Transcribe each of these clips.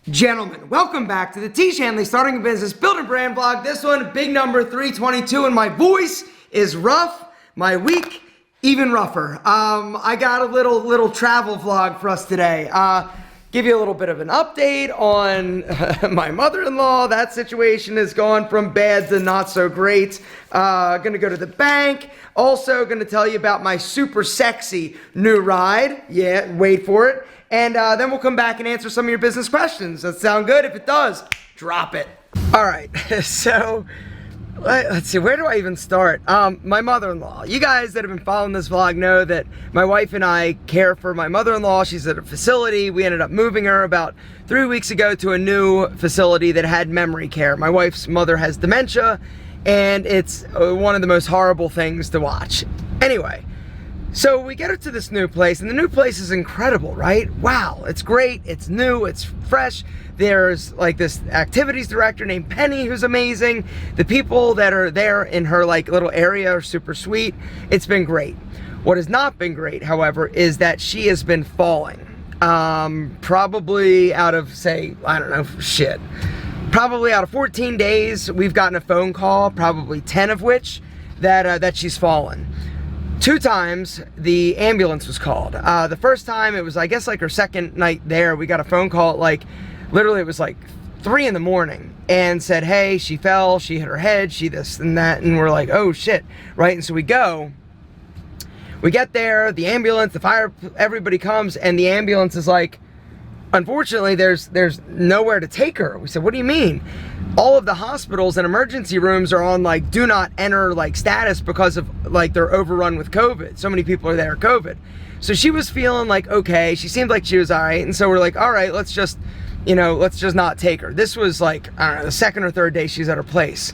Gentlemen, welcome back to the Tiege Hanley Starting a Business Building Brand Vlog. This one, big number 322, and my voice is rough. My week, even rougher. I got a little travel vlog for us today. Give you a little bit of an update on my mother-in-law. That situation has gone from bad to not so great. Gonna go to the bank. Also gonna tell you about my super sexy new ride. Yeah, wait for it. And then we'll come back and answer some of your business questions. Does that sound good? If it does, drop it. All right, so let's see, where do I even start? My mother-in-law. You guys that have been following this vlog know that my wife and I care for my mother-in-law. She's at a facility. We ended up moving her about 3 weeks ago to a new facility that had memory care. My wife's mother has dementia, and it's one of the most horrible things to watch. Anyway. So we get her to this new place, and the new place is incredible, right? Wow, it's great, it's new, it's fresh. There's like this activities director named Penny who's amazing. The people that are there in her like little area are super sweet. It's been great. What has not been great, however, is that she has been falling. Probably out of, say, I don't know, shit. Probably out of 14 days, we've gotten a phone call, probably 10 of which, that she's fallen. 2 times the ambulance was called. The first time it was, I guess, like her second night there. We got a phone call at like, literally it was like 3 in the morning and said, hey, she fell, she hit her head, she this and that. And we're like, oh shit, right? And so we get there, the ambulance, the fire, everybody comes, and the ambulance is like, unfortunately, there's nowhere to take her. We said, what do you mean? All of the hospitals and emergency rooms are on like do not enter like status because of like they're overrun with COVID. So many people are there COVID. So she was feeling like okay. She seemed like she was all right. And so we're like, all right, let's just not take her. This was like, I don't know, the second or third day she's at her place.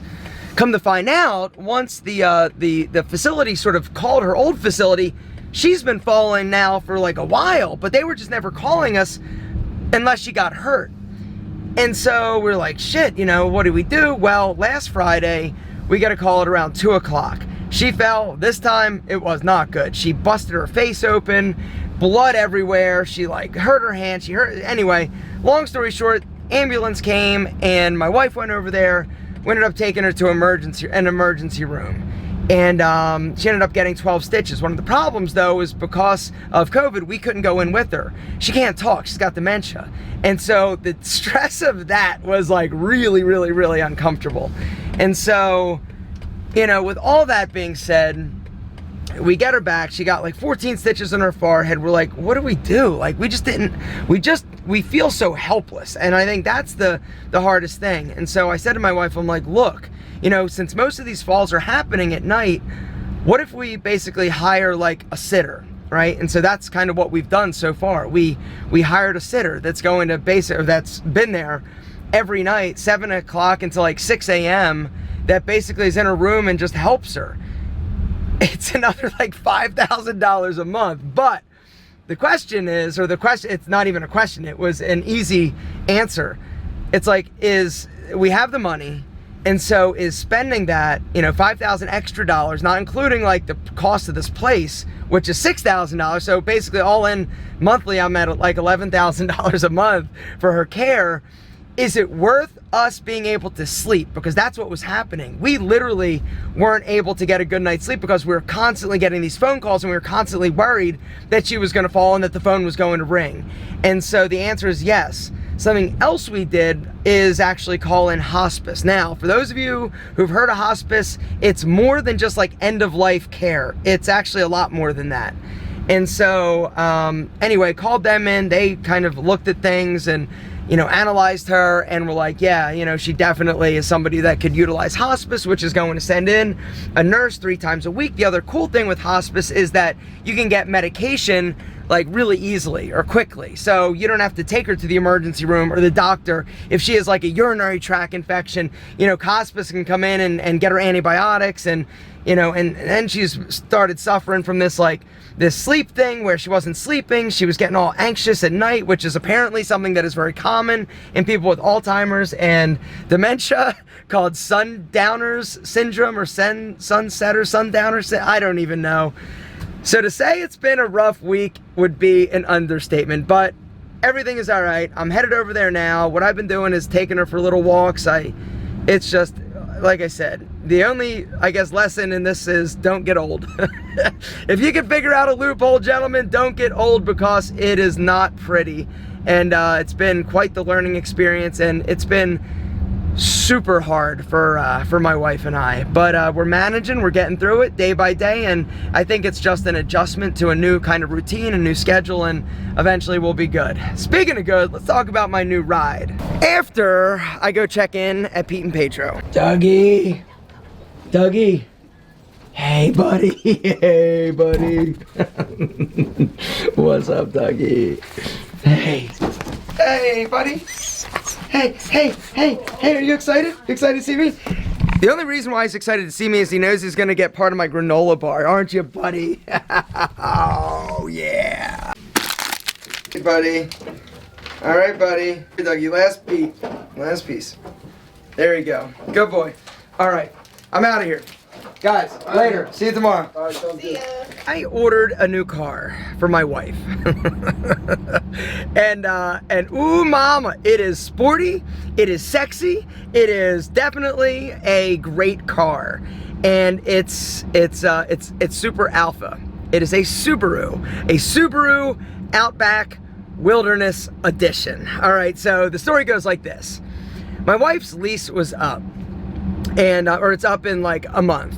Come to find out, once the facility sort of called her old facility, she's been falling now for like a while, but they were just never calling us unless she got hurt. And so we're like, shit, what do we do? Well, last Friday, we got a call at around 2 o'clock. She fell. This time, it was not good. She busted her face open, blood everywhere. She like hurt her hand. Anyway, long story short, ambulance came and my wife went over there. We ended up taking her to an emergency room. And she ended up getting 12 stitches. One of the problems, though, is because of COVID, we couldn't go in with her. She can't talk. She's got dementia. And so the stress of that was like really, really, really uncomfortable. And so, with all that being said, we get her back. She got like 14 stitches on her forehead. We're like, what do we do? Like, we feel so helpless. And I think that's the hardest thing. And so I said to my wife, I'm like, look, since most of these falls are happening at night, what if we basically hire like a sitter, right? And so that's kind of what we've done so far. We hired a sitter that's going to that's been there every night, 7 o'clock until like 6 a.m. that basically is in her room and just helps her. It's another like $5,000 a month. But the question is, it's not even a question, it was an easy answer. It's like, we have the money, and so is spending that, $5,000 extra dollars, not including like the cost of this place, which is $6,000. So basically all in monthly, I'm at like $11,000 a month for her care. Is it worth us being able to sleep? Because that's what was happening. We literally weren't able to get a good night's sleep because we were constantly getting these phone calls and we were constantly worried that she was going to fall and that the phone was going to ring. And so the answer is yes. Something else we did is actually call in hospice. Now, for those of you who've heard of hospice, it's more than just like end-of-life care. It's actually a lot more than that. And so, anyway, called them in. They kind of looked at things and analyzed her, and were like, yeah, she definitely is somebody that could utilize hospice, which is going to send in a nurse 3 times a week. The other cool thing with hospice is that you can get medication like really easily or quickly. So you don't have to take her to the emergency room or the doctor. If she has like a urinary tract infection, hospice can come in and get her antibiotics, and and then she's started suffering from this sleep thing where she wasn't sleeping. She was getting all anxious at night, which is apparently something that is very common in people with Alzheimer's and dementia, called sundowners syndrome or sundowner. I don't even know. So to say it's been a rough week would be an understatement, but everything is all right. I'm headed over there now. What I've been doing is taking her for little walks. It's just, like I said, the only, I guess, lesson in this is don't get old. If you can figure out a loophole, gentlemen, don't get old, because it is not pretty. And it's been quite the learning experience, and it's been super hard for my wife and I, but we're managing, we're getting through it day by day, and I think it's just an adjustment to a new kind of routine, a new schedule, and eventually we'll be good. Speaking of good, let's talk about my new ride. After I go check in at Pete and Pedro. Dougie, hey buddy, hey buddy. What's up, Dougie? Hey buddy. Hey, are you excited? You excited to see me? The only reason why he's excited to see me is he knows he's gonna get part of my granola bar, aren't you, buddy? Oh, yeah. Hey, buddy. All right, buddy. Here, Dougie, last piece. There you go. Good boy. All right, I'm out of here. Guys, later. See you tomorrow. All right, see ya. I ordered a new car for my wife. and ooh mama, it is sporty, it is sexy, it is definitely a great car. And it's super alpha. It is a Subaru Outback Wilderness Edition. All right, so the story goes like this. My wife's lease was up, and or it's up in like a month.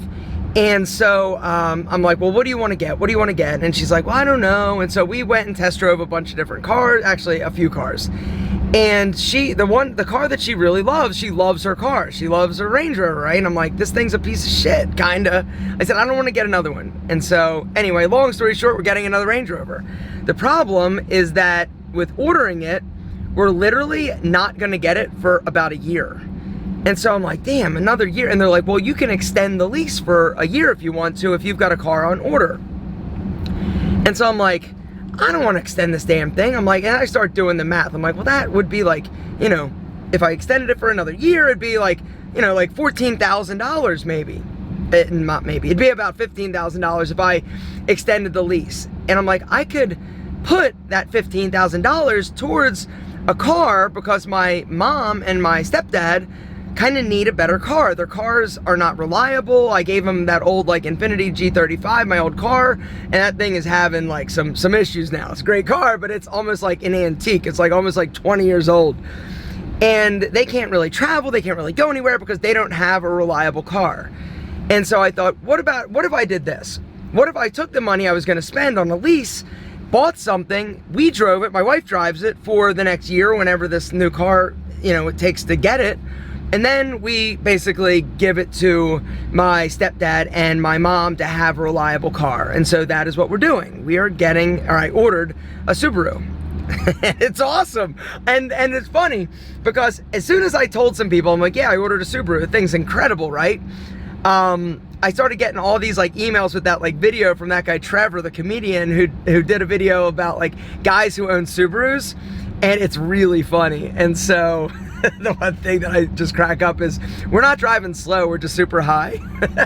And so I'm like, well, what do you want to get? What do you want to get? And she's like, well, I don't know. And so we went and test drove a bunch of different cars, actually a few cars. And the car that she really loves, she loves her car. She loves her Range Rover, right? And I'm like, this thing's a piece of shit, kinda. I said, I don't want to get another one. And so anyway, long story short, we're getting another Range Rover. The problem is that with ordering it, we're literally not gonna get it for about a year. And so I'm like, damn, another year. And they're like, well, you can extend the lease for a year if you want to, if you've got a car on order. And so I'm like, I don't want to extend this damn thing. I'm like, and I start doing the math. I'm like, well, that would be like, you know, if I extended it for another year, it'd be like, you know, like $14,000 maybe. Not maybe, it'd be about $15,000 if I extended the lease. And I'm like, I could put that $15,000 towards a car, because my mom and my stepdad kind of need a better car. Their cars are not reliable. I gave them that old like Infiniti G35, my old car, and that thing is having like some issues now. It's a great car, but it's almost like an antique. It's like almost like 20 years old. And they can't really travel, they can't really go anywhere because they don't have a reliable car. And so I thought, what if I did this? What if I took the money I was gonna spend on a lease, bought something, we drove it, my wife drives it for the next year, whenever this new car, you know, it takes to get it. And then we basically give it to my stepdad and my mom to have a reliable car. And so that is what we're doing. We are getting, or I ordered a Subaru. It's awesome. And it's funny because as soon as I told some people, I'm like, yeah, I ordered a Subaru. The thing's incredible, right? I started getting all these like emails with that like video from that guy Trevor, the comedian, who did a video about like guys who own Subarus, and it's really funny. And so the one thing that I just crack up is we're not driving slow, we're just super high.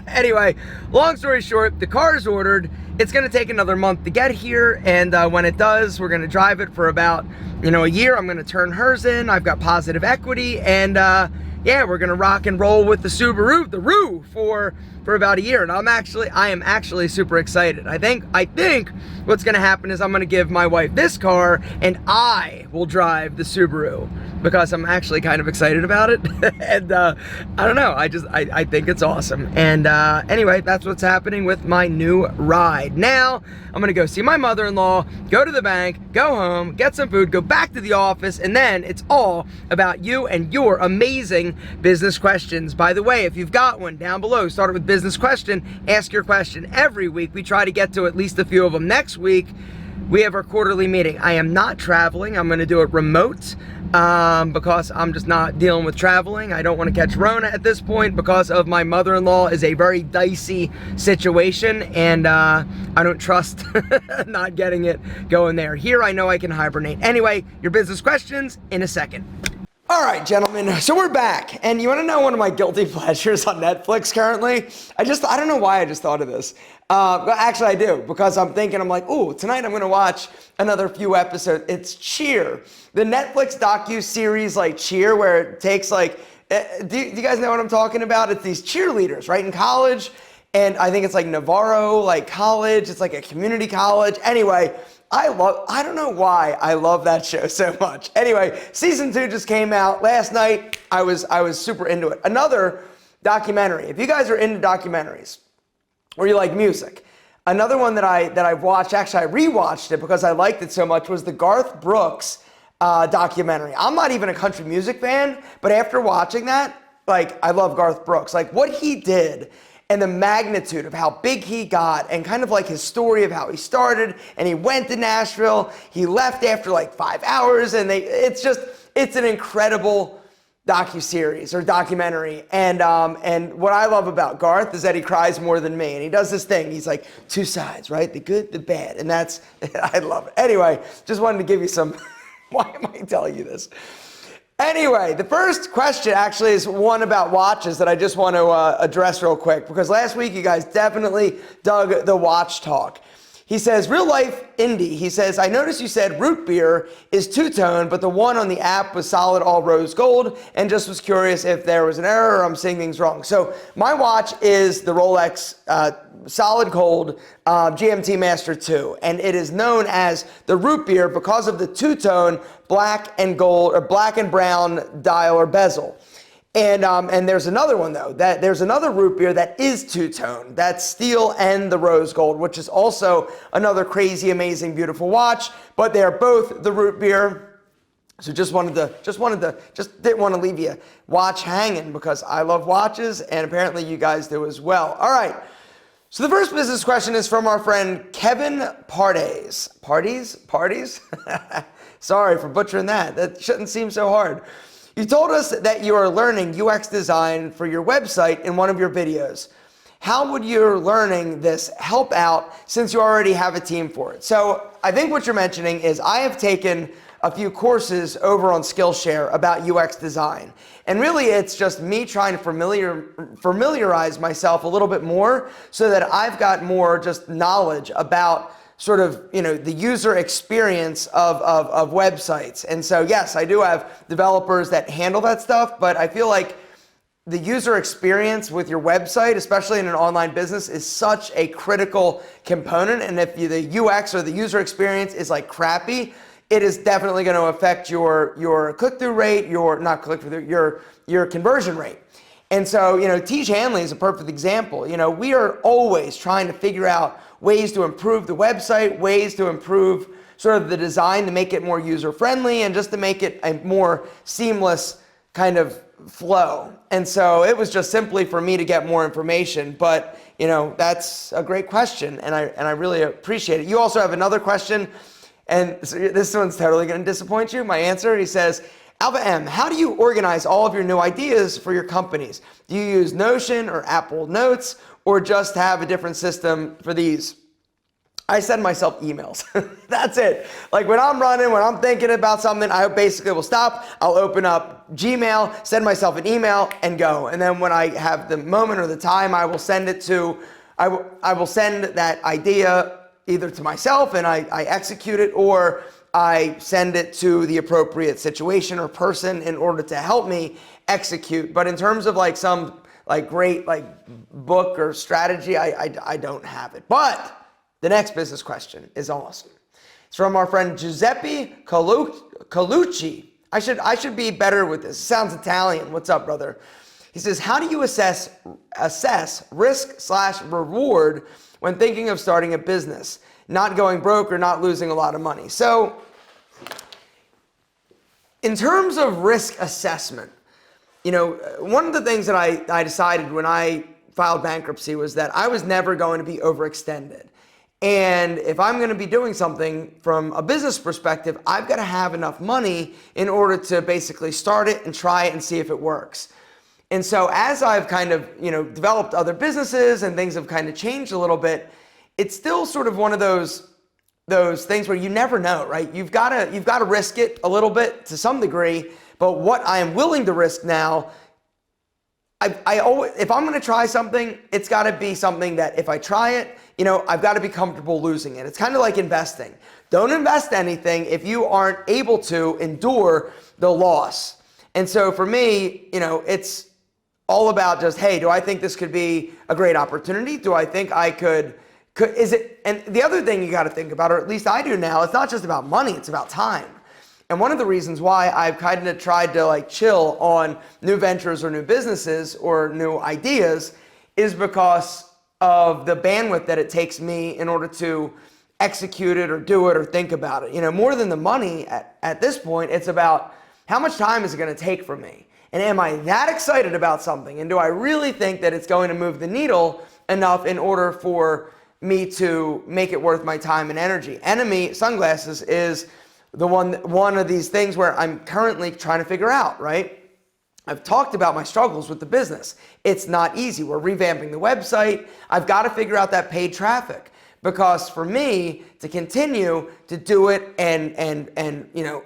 Anyway, long story short, the car is ordered. It's gonna take another month to get here, and when it does, we're gonna drive it for about, you know, a year. I'm gonna turn hers in. I've got positive equity, and yeah, we're gonna rock and roll with the Subaru, the Roo, for about a year. And I am actually super excited. I think what's gonna happen is I'm gonna give my wife this car and I will drive the Subaru, because I'm actually kind of excited about it. And I don't know, I think it's awesome. And anyway, that's what's happening with my new ride. Now, I'm gonna go see my mother-in-law, go to the bank, go home, get some food, go back to the office, and then it's all about you and your amazing business questions. By the way, if you've got one, down below, start it with business question, ask your question. Every week, we try to get to at least a few of them. Next week, we have our quarterly meeting. I am not traveling. I'm gonna do it remote because I'm just not dealing with traveling. I don't want to catch Rona at this point because of my mother-in-law is a very dicey situation, and I don't trust not getting it going there. Here, I know I can hibernate. Anyway, your business questions in a second. All right, gentlemen, so we're back, and you want to know one of my guilty pleasures on Netflix currently? I don't know why I just thought of this. Well, actually, I do, because I'm thinking, I'm like, oh, tonight I'm going to watch another few episodes. It's Cheer, the Netflix docu-series like Cheer, where it takes like, do you guys know what I'm talking about? It's these cheerleaders, right, in college, and I think it's like Navarro, like college. It's like a community college. Anyway, I don't know why I love that show so much. Anyway, season 2 just came out last night. I was super into it. Another documentary. If you guys are into documentaries, or you like music. Another one that I've watched, actually I rewatched it because I liked it so much, was the Garth Brooks documentary. I'm not even a country music fan, but after watching that, like, I love Garth Brooks. Like, what he did and the magnitude of how big he got, and kind of like his story of how he started, and he went to Nashville, he left after like 5 hours, and it's an incredible docu-series or documentary. And what I love about Garth is that he cries more than me, and he does this thing. He's like, 2 sides, right? The good, the bad. And that's, I love it. Anyway, just wanted to give you some, why am I telling you this? Anyway, the first question actually is one about watches that I just want to address real quick, because last week you guys definitely dug the watch talk. He says, real life indie. He says, I noticed you said root beer is two-tone, but the one on the app was solid all rose gold, and just was curious if there was an error or I'm seeing things wrong. So my watch is the Rolex solid gold GMT Master 2, and it is known as the root beer because of the two-tone black and gold, or black and brown dial or bezel. And there's another one though, there's another root beer that is two-tone. That's steel and the rose gold, which is also another crazy, amazing, beautiful watch. But they are both the root beer. So just didn't want to leave you watch hanging, because I love watches, and apparently you guys do as well. All right. So the first business question is from our friend Kevin Pardes. Parties? Sorry for butchering that. That shouldn't seem so hard. You told us that you are learning UX design for your website in one of your videos. How would your learning this help out, since you already have a team for it? So I think what you're mentioning is I have taken a few courses over on Skillshare about UX design. And really it's just me trying to familiarize myself a little bit more, so that I've got more just knowledge about sort of, the user experience of websites. And so, yes, I do have developers that handle that stuff, but I feel like the user experience with your website, especially in an online business, is such a critical component. And if the UX or the user experience is like crappy, it is definitely going to affect your click-through rate, your conversion rate. And so, Tiege Hanley is a perfect example. We are always trying to figure out ways to improve the website, ways to improve sort of the design to make it more user-friendly, and just to make it a more seamless kind of flow. And so it was just simply for me to get more information. But, that's a great question, and I really appreciate it. You also have another question, and this one's totally going to disappoint you. My answer, he says, Alpha M, how do you organize all of your new ideas for your companies? Do you use Notion or Apple Notes, or just have a different system for these? I send myself emails. That's it. Like when I'm running, when I'm thinking about something, I basically will stop. I'll open up Gmail, send myself an email, and go. And then when I have the moment or the time, I will send it to, I will send that idea either to myself and I execute it, or I send it to the appropriate situation or person in order to help me execute. But in terms of like some like great like book or strategy, I don't have it. But the next business question is awesome. It's from our friend Giuseppe Colucci. I should be better with this. It sounds Italian. What's up, brother? He says, how do you assess risk/reward when thinking of starting a business, not going broke or not losing a lot of money? So in terms of risk assessment, one of the things that I decided when I filed bankruptcy was that I was never going to be overextended. And if I'm going to be doing something from a business perspective, I've got to have enough money in order to basically start it and try it and see if it works. And so as I've kind of, developed other businesses and things have kind of changed a little bit, it's still sort of one of those things where you never know, right? You've got to risk it a little bit to some degree, but what I am willing to risk now, I always, if I'm going to try something, it's got to be something that if I try it, I've got to be comfortable losing it. It's kind of like investing. Don't invest anything if you aren't able to endure the loss. And so for me, it's all about just, hey, do I think this could be a great opportunity? Do I think I could is it? And the other thing you got to think about, or at least I do now, it's not just about money, it's about time. And one of the reasons why I've kind of tried to like chill on new ventures or new businesses or new ideas is because of the bandwidth that it takes me in order to execute it or do it or think about it. More than the money at this point, it's about how much time is it going to take for me? And am I that excited about something? And do I really think that it's going to move the needle enough in order for me to make it worth my time and energy? Enemy sunglasses is one of these things where I'm currently trying to figure out, right? I've talked about my struggles with the business. It's not easy. We're revamping the website. I've got to figure out that paid traffic, because for me to continue to do it and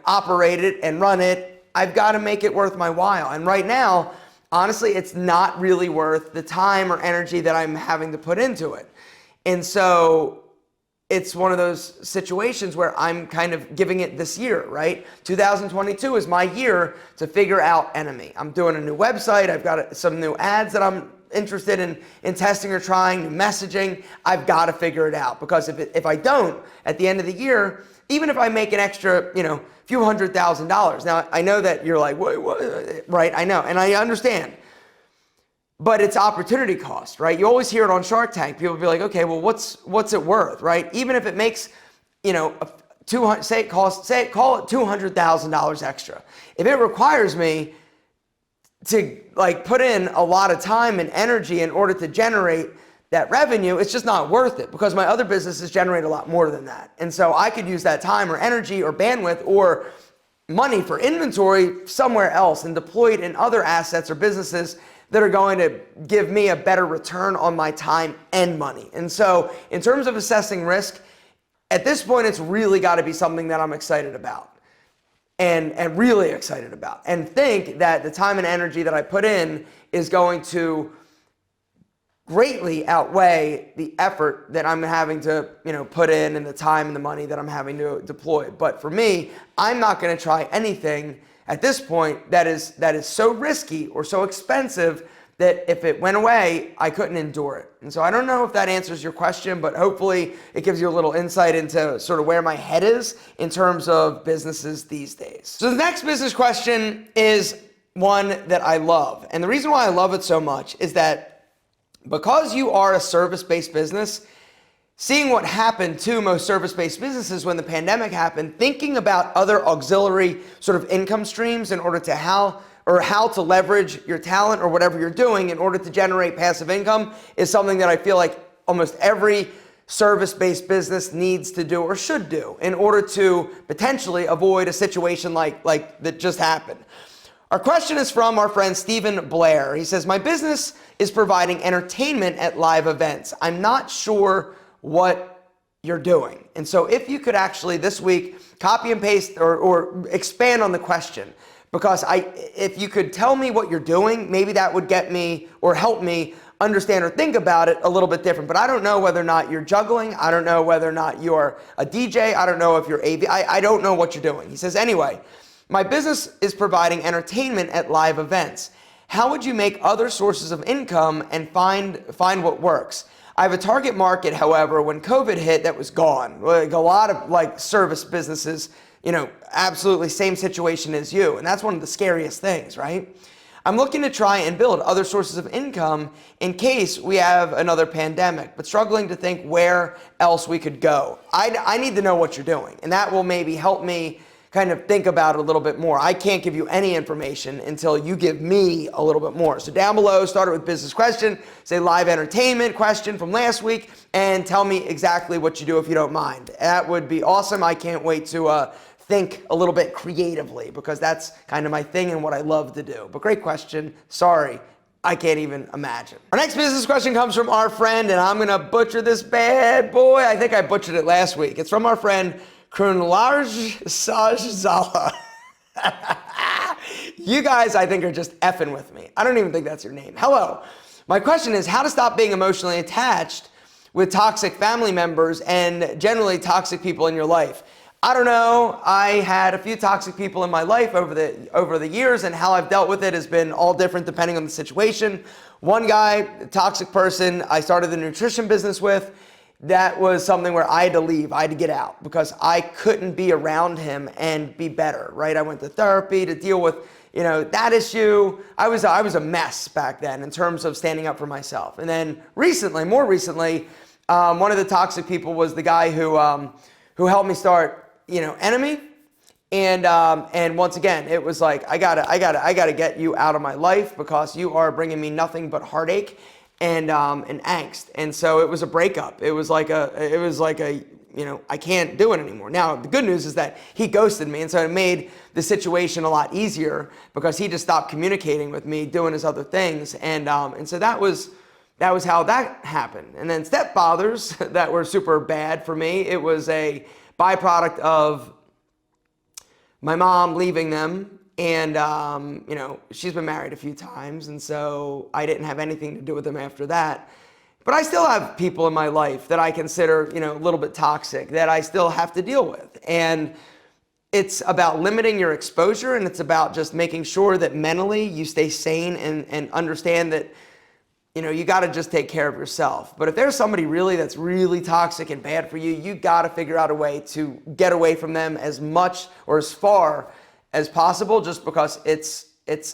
operate it and run it, I've got to make it worth my while. And right now, honestly, it's not really worth the time or energy that I'm having to put into it. And so it's one of those situations where I'm kind of giving it this year, right? 2022 is my year to figure out enemy. I'm doing a new website. I've got some new ads that I'm interested in testing or trying, new messaging. I've got to figure it out, because if I don't, at the end of the year, even if I make an extra, few $100,000. Now, I know that you're like, what? Right? I know, and I understand. But it's opportunity cost, right? You always hear it on Shark Tank. People be like, okay, well, what's it worth, right? Even if it makes, call it $200,000 extra. If it requires me to put in a lot of time and energy in order to generate that revenue, it's just not worth it, because my other businesses generate a lot more than that. And so I could use that time or energy or bandwidth or money for inventory somewhere else and deploy it in other assets or businesses that are going to give me a better return on my time and money. And so in terms of assessing risk, at this point, it's really got to be something that I'm excited about and really excited about, and think that the time and energy that I put in is going to greatly outweigh the effort that I'm having to, put in, and the time and the money that I'm having to deploy. But for me, I'm not going to try anything at this point that is so risky or so expensive that if it went away, I couldn't endure it. And so I don't know if that answers your question, but hopefully it gives you a little insight into sort of where my head is in terms of businesses these days. So the next business question is one that I love. And the reason why I love it so much is that because you are a service-based business, seeing what happened to most service-based businesses when the pandemic happened, thinking about other auxiliary sort of income streams in order to how to leverage your talent or whatever you're doing in order to generate passive income is something that I feel like almost every service-based business needs to do or should do in order to potentially avoid a situation like that just happened. Our question is from our friend Stephen Blair. He says, my business is providing entertainment at live events. I'm not sure what you're doing. And so if you could actually this week copy and paste or expand on the question, because if you could tell me what you're doing, maybe that would get me or help me understand or think about it a little bit different. But I don't know whether or not you're juggling. I don't know whether or not you're a DJ. I don't know if you're AV. I don't know what you're doing. He says, anyway, my business is providing entertainment at live events. How would you make other sources of income and find what works? I have a target market, however, when COVID hit, that was gone. Like a lot of service businesses, absolutely same situation as you. And that's one of the scariest things, right? I'm looking to try and build other sources of income in case we have another pandemic, but struggling to think where else we could go. I need to know what you're doing, and that will maybe help me kind of think about it a little bit more. I can't give you any information until you give me a little bit more. So down below, start it with business question, say live entertainment question from last week, and tell me exactly what you do if you don't mind. That would be awesome. I can't wait to think a little bit creatively, because that's kind of my thing and what I love to do. But great question. Sorry, I can't even imagine. Our next business question comes from our friend, and I'm gonna butcher this bad boy. I think I butchered it last week. It's from our friend Krunlarj Sajzala. You guys, I think, are just effing with me. I don't even think that's your name. Hello. My question is how to stop being emotionally attached with toxic family members and generally toxic people in your life. I don't know. I had a few toxic people in my life over the years, and how I've dealt with it has been all different depending on the situation. One guy, a toxic person, I started the nutrition business with. That was something where I had to leave. I had to get out because I couldn't be around him and be better, right? I went to therapy to deal with, that issue. I was a mess back then in terms of standing up for myself. And then more recently, one of the toxic people was the guy who helped me start, Enemy. And once again, it was like, I gotta get you out of my life because you are bringing me nothing but heartache and angst. And so it was a breakup. It was like I can't do it anymore. Now, the good news is that he ghosted me, and so it made the situation a lot easier because he just stopped communicating with me, doing his other things. And so that was how that happened. And then stepfathers that were super bad for me. It was a byproduct of my mom leaving them, and she's been married a few times, and so I didn't have anything to do with them after that. But I still have people in my life that I consider, a little bit toxic that I still have to deal with. And it's about limiting your exposure, and it's about just making sure that mentally you stay sane and understand that you got to just take care of yourself. But if there's somebody that's really toxic and bad for you, you got to figure out a way to get away from them as much or as far as possible, just because it's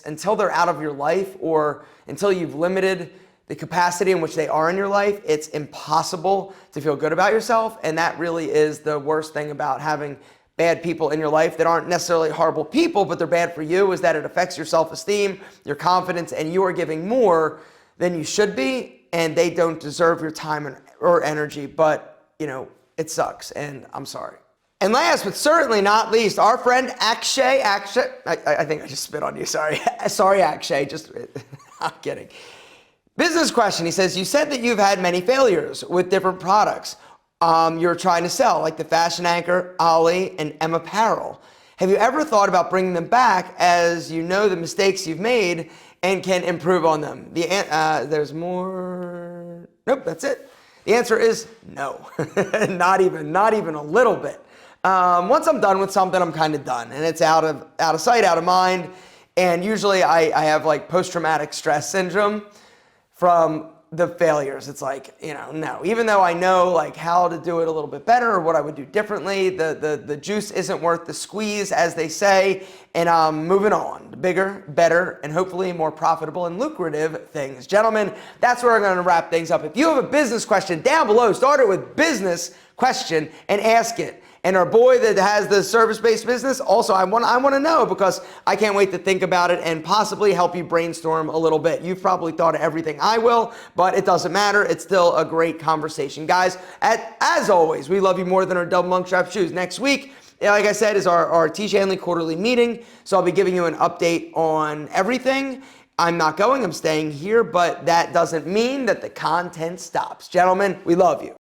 until they're out of your life or until you've limited the capacity in which they are in your life, it's impossible to feel good about yourself. And that really is the worst thing about having bad people in your life that aren't necessarily horrible people, but they're bad for you, is that it affects your self-esteem, your confidence, and you are giving more than you should be, and they don't deserve your time or energy. But, it sucks, and I'm sorry. And last but certainly not least, our friend Akshay. I think I just spit on you, sorry. Sorry, Akshay, I'm kidding. Business question, he says, you said that you've had many failures with different products you're trying to sell, like the Fashion Anchor, Ollie, and M Apparel. Have you ever thought about bringing them back as you know the mistakes you've made and can improve on them? There's more. Nope, that's it. The answer is no. not even a little bit. Once I'm done with something, I'm kind of done, and it's out of sight, out of mind. And usually I have like post-traumatic stress syndrome from the failures. It's like, no. Even though I know like how to do it a little bit better or what I would do differently, the juice isn't worth the squeeze, as they say, and I'm moving on to bigger, better, and hopefully more profitable and lucrative things. Gentlemen, that's where I'm going to wrap things up. If you have a business question, down below, start it with business question and ask it. And our boy that has the service-based business, also I want to know, because I can't wait to think about it and possibly help you brainstorm a little bit. You've probably thought of everything I will, but it doesn't matter. It's still a great conversation. Guys, as always, we love you more than our double monk strap shoes. Next week, like I said, is our Tiege Hanley quarterly meeting. So I'll be giving you an update on everything. I'm not going, I'm staying here, but that doesn't mean that the content stops. Gentlemen, we love you.